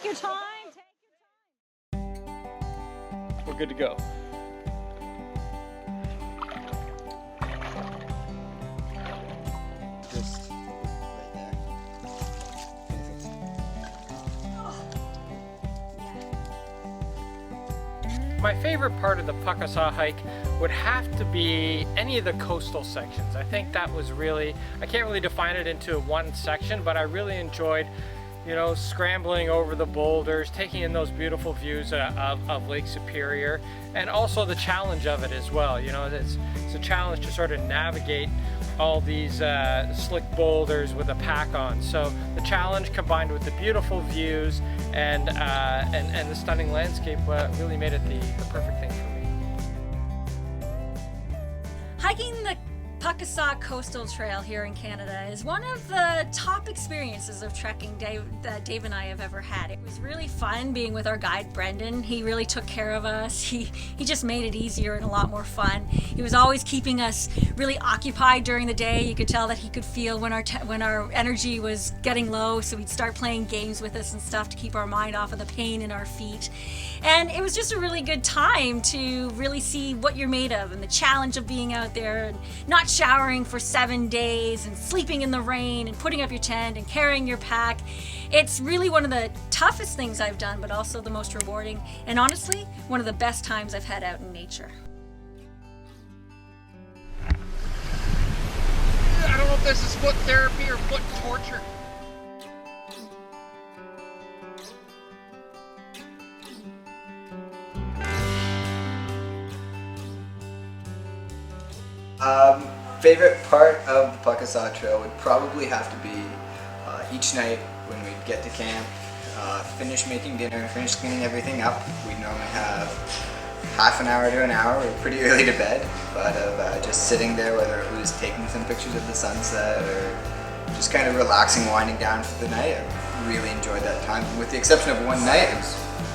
your time. We're good to go. Just right there. My favorite part of the Pukaskwa hike would have to be any of the coastal sections. I think that was really, I can't really define it into one section, but I really enjoyed, you know, scrambling over the boulders, taking in those beautiful views of Lake Superior, and also the challenge of it as well. You know, it's a challenge to sort of navigate all these slick boulders with a pack on. So the challenge combined with the beautiful views and the stunning landscape really made it the perfect thing for me. Hiking the Pukaskwa Coastal Trail here in Canada is one of the top experiences of trekking that Dave and I have ever had. It was really fun being with our guide Brendan. He really took care of us. He just made it easier and a lot more fun. He was always keeping us really occupied during the day. You could tell that he could feel when our energy was getting low, so he'd start playing games with us and stuff to keep our mind off of the pain in our feet. And it was just a really good time to really see what you're made of and the challenge of being out there and not showering for 7 days and sleeping in the rain and putting up your tent and carrying your pack. It's really one of the toughest things I've done, but also the most rewarding and honestly, one of the best times I've had out in nature. I don't know if this is foot therapy or foot torture. Favorite part of the Pukaskwa Trail would probably have to be each night when we'd get to camp, finish making dinner, finish cleaning everything up. We'd normally have half an hour to an hour. We were pretty early to bed, but of just sitting there, whether it was taking some pictures of the sunset or just kind of relaxing, winding down for the night. I really enjoyed that time. With the exception of one night,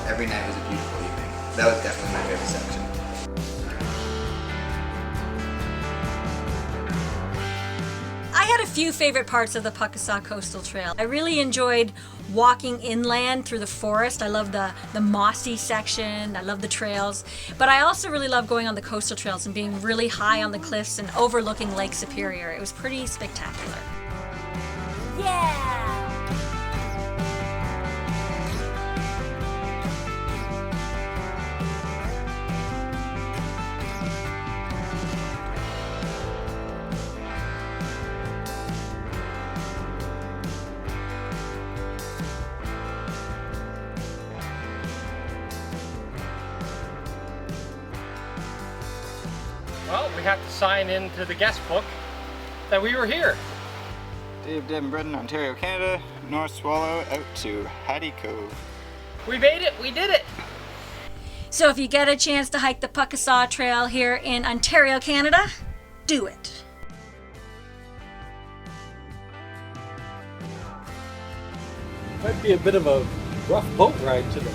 every night was a beautiful evening. That was definitely my favorite section. I had a few favorite parts of the Pukaskwa Coastal Trail. I really enjoyed walking inland through the forest. I love the mossy section, I love the trails, but I also really love going on the coastal trails and being really high on the cliffs and overlooking Lake Superior. It was pretty spectacular. Yeah! Well, we have to sign into the guest book that we were here. Dave, Deb, and Brendan, Ontario, Canada, North Swallow out to Hattie Cove. We made it, we did it. So if you get a chance to hike the Pukaskwa Trail here in Ontario, Canada, do it. Might be a bit of a rough boat ride today.